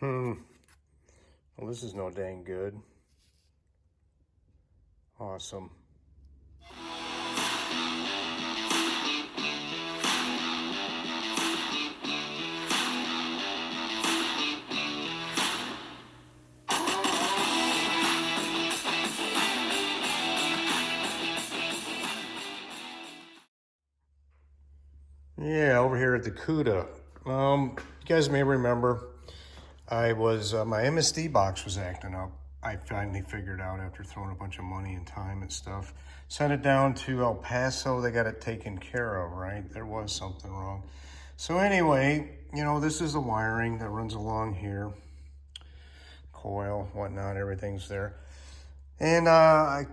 Well, this is no dang good. Awesome. Yeah, over here at the Cuda. You guys may remember I was, my MSD box was acting up. I finally figured out after throwing a bunch of money and time and stuff. Sent it down to El Paso. They got it taken care of, right? There was something wrong. So anyway, you know, this is the wiring that runs along here. Coil, whatnot, everything's there. And I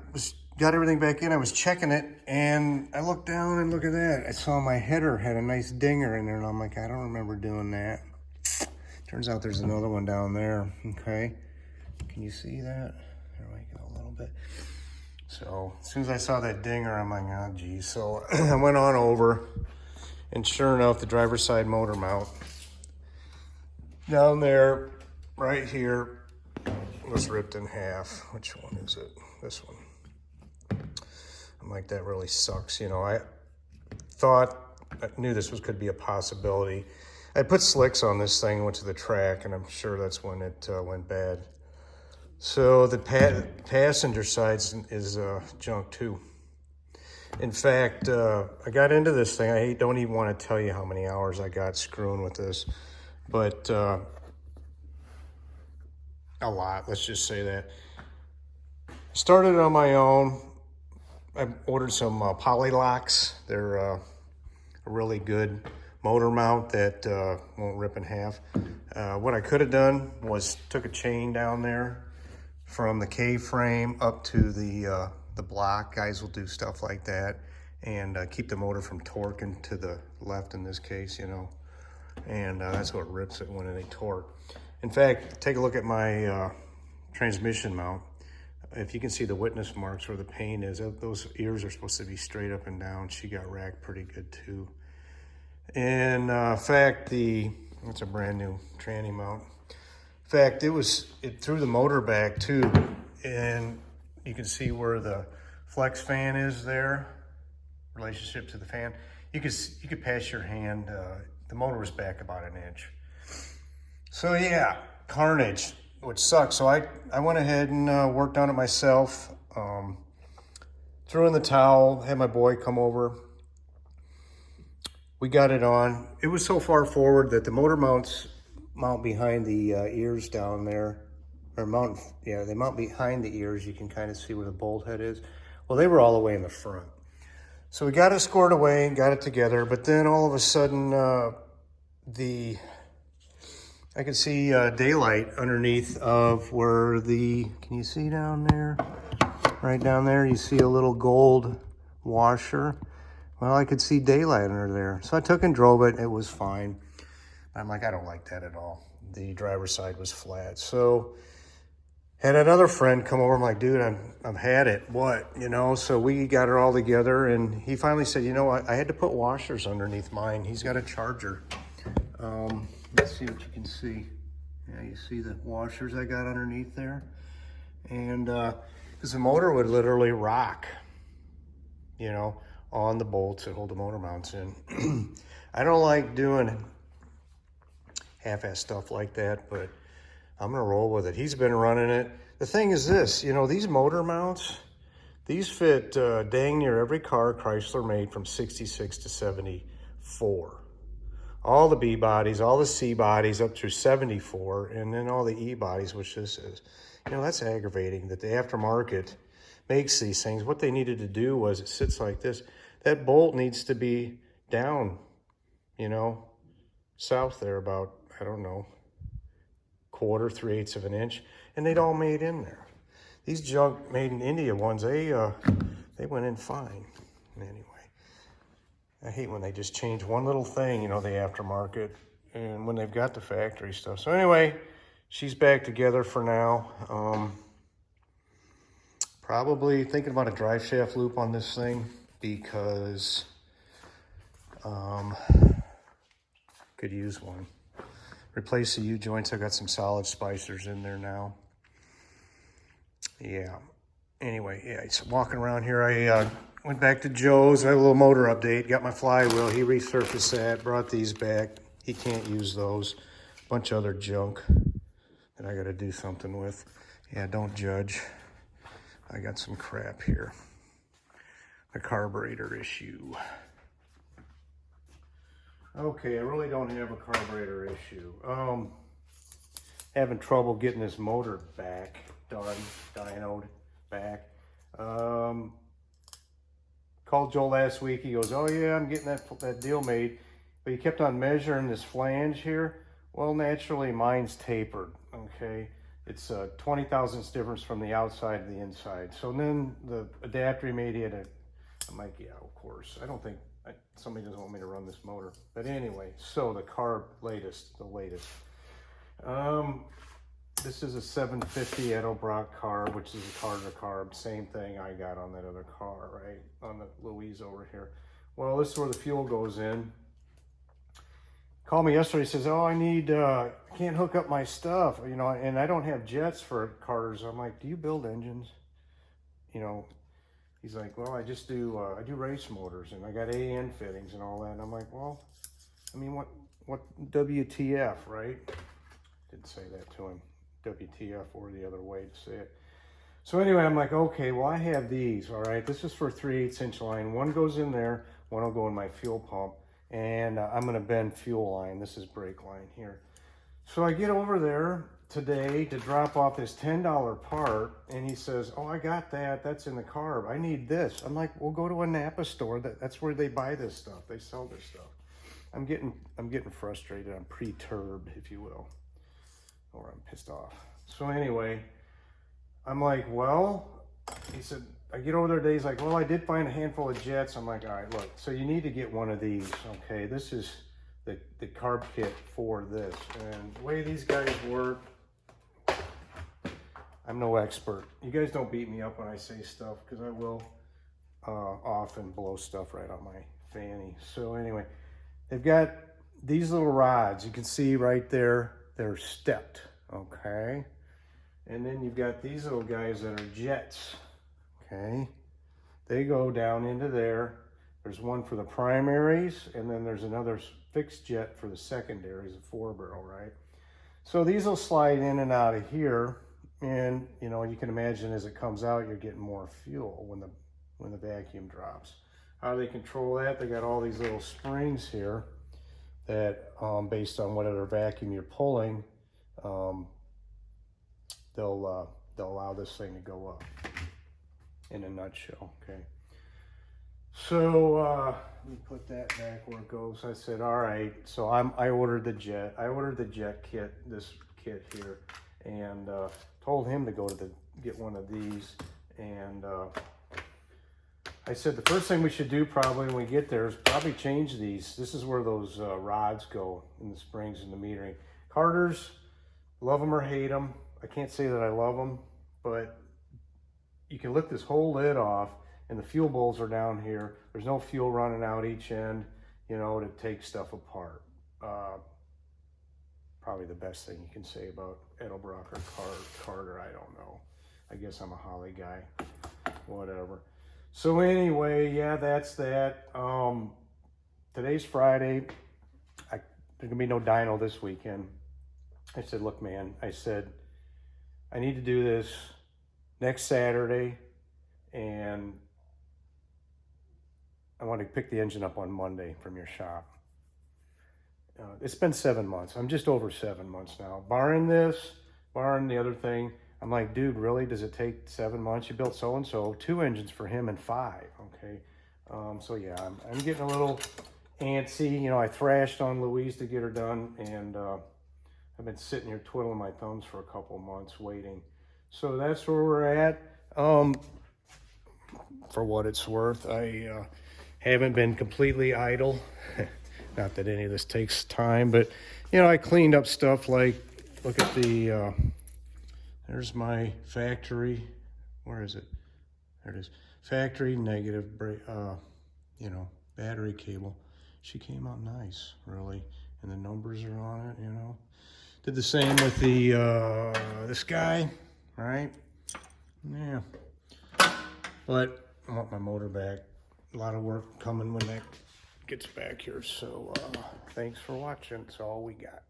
got everything back in. I was checking it, and I looked down and look at that. I saw my header had a nice dinger in there, and I'm like, I don't remember doing that. Turns out there's another one down there, okay? Can you see that? There we go, a little bit. So as soon as I saw that dinger, I'm like, oh, geez. So I went on over, and sure enough, the driver's side motor mount down there, right here, was ripped in half. Which one is it? This one. I'm like, that really sucks. You know, I knew this could be a possibility. I put slicks on this thing, went to the track, and I'm sure that's when it went bad. So the passenger side is junk too. In fact, I got into this thing. I don't even want to tell you how many hours I got screwing with this, but a lot, let's just say that. Started on my own. I ordered some poly locks. They're a really good motor mount that won't rip in half. What I could have done was took a chain down there from the K-frame up to the block. Guys will do stuff like that and keep the motor from torquing to the left in this case, you know. And that's what rips it when they torque. In fact, take a look at my transmission mount. If you can see the witness marks where the paint is, those ears are supposed to be straight up and down. She got racked pretty good too. In fact, it's a brand new tranny mount. In fact, it threw the motor back too, and you can see where the flex fan is there, relationship to the fan. You could pass your hand. The motor was back about an inch. So yeah, carnage, which sucks. So I went ahead and worked on it myself. Threw in the towel, had my boy come over. We got it on. It was so far forward that the motor mount behind the ears down there, or they mount behind the ears. You can kind of see where the bolt head is. Well, they were all the way in the front. So we got it scored away and got it together, but then all of a sudden, I could see daylight underneath of where can you see down there? Right down there, you see a little gold washer. Well, I could see daylight under there. So I took and drove it. It was fine. I'm like, I don't like that at all. The driver's side was flat. So had another friend come over. I'm like, dude, I've had it. What? You know, so we got it all together. And he finally said, you know what? I had to put washers underneath mine. He's got a Charger. Let's see what you can see. Yeah, you see the washers I got underneath there? And because the motor would literally rock, you know, on the bolts that hold the motor mounts in. I don't like doing half-ass stuff like that, but I'm gonna roll with it. He's been running it. The thing is this, you know, these motor mounts, these fit dang near every car Chrysler made from 66 to 74. All the B bodies, all the C bodies up through 74, and then all the E bodies, which this is. You know, that's aggravating that the aftermarket makes these things. What they needed to do was, it sits like this. That bolt needs to be down, you know, south there about, I don't know, 1/4, 3/8 of an inch, and they'd all made in there. These junk made in India ones, they went in fine. Anyway, I hate when they just change one little thing, you know, the aftermarket, and when they've got the factory stuff. So anyway, she's back together for now. Probably thinking about a drive shaft loop on this thing because could use one. replace the U-joints. I got some solid spicers in there now. Yeah. Anyway, yeah, he's walking around here. I went back to Joe's. I had a little motor update. Got my flywheel. He resurfaced that. Brought these back. He can't use those. Bunch of other junk that I got to do something with. Yeah, don't judge. I got some crap here. A carburetor issue. Okay, I really don't have a carburetor issue. Having trouble getting this motor back done, dynoed back. Called Joel last week. He goes, "Oh yeah, I'm getting that deal made," but he kept on measuring this flange here. Well, naturally, mine's tapered. Okay, it's 20 thousandths difference from the outside to the inside. So then the adapter he made, I'm like, yeah, of course. I don't think somebody doesn't want me to run this motor. But anyway, so the latest. This is a 750 Edelbrock carb, which is a Carter carb. Same thing I got on that other car, right? On the Louise over here. Well, this is where the fuel goes in. Called me yesterday, says, "Oh, I can't hook up my stuff, you know, and I don't have jets for Carters." I'm like, "Do you build engines?" You know, he's like, "Well, I just do, I do race motors, and I got AN fittings and all that." And I'm like, "Well, I mean, what WTF, right?" Didn't say that to him, WTF, or the other way to say it. So anyway, I'm like, okay, well, I have these, all right? This is for 3/8 inch line. One goes in there, one will go in my fuel pump, and I'm gonna bend fuel line. This is brake line here. So I get over there today to drop off this $10 part, and he says, "Oh, I got that. That's in the carb. I need this." I'm like, "We'll go to a Napa store. That's where they buy this stuff. They sell this stuff." I'm getting frustrated. I'm perturbed, if you will, or I'm pissed off. So anyway, I'm like, "Well," he said, I get over there today. He's like, "Well, I did find a handful of jets." I'm like, "All right, look. So you need to get one of these. Okay, this is the carb kit for this, and the way these guys work, I'm no expert. You guys don't beat me up when I say stuff, because I will often blow stuff right on my fanny." So anyway, they've got these little rods. You can see right there, they're stepped, okay? And then you've got these little guys that are jets, okay? They go down into there. There's one for the primaries, and then there's another fixed jet for the secondaries, a 4-barrel, right? So these will slide in and out of here, and you know, you can imagine as it comes out, you're getting more fuel when the vacuum drops. How do they control that? They got all these little springs here that, based on whatever vacuum you're pulling, they'll allow this thing to go up. In a nutshell, okay. So let me put that back where it goes. I said, all right. So I ordered the jet. I ordered the jet kit, this kit here, and told him to go to get one of these. And I said the first thing we should do probably when we get there is probably change these. This is where those rods go in the springs and the metering. Carters, love them or hate them. I can't say that I love them, but you can lift this whole lid off, and the fuel bowls are down here. There's no fuel running out each end, you know, to take stuff apart. Probably the best thing you can say about Edelbrock or Carter, I don't know. I guess I'm a Holly guy, whatever. So anyway, yeah, that's that. Today's Friday. There's gonna be no dyno this weekend. I said, look, man, I said, I need to do this next Saturday, and I want to pick the engine up on Monday from your shop. It's been 7 months. I'm just over 7 months now. Barring this, barring the other thing, I'm like, dude, really? Does it take 7 months? You built so-and-so, 2 engines for him and 5, okay? So yeah, I'm getting a little antsy. You know, I thrashed on Louise to get her done, and I've been sitting here twiddling my thumbs for a couple of months waiting. So that's where we're at. For what it's worth, I haven't been completely idle. Not that any of this takes time, but you know, I cleaned up stuff like, look at the, there's my factory. Where is it? There it is. Factory negative, you know, battery cable. She came out nice, really. And the numbers are on it, you know. Did the same with the this guy, right? Yeah. But I want my motor back. A lot of work coming when that gets back here. So thanks for watching. That's all we got.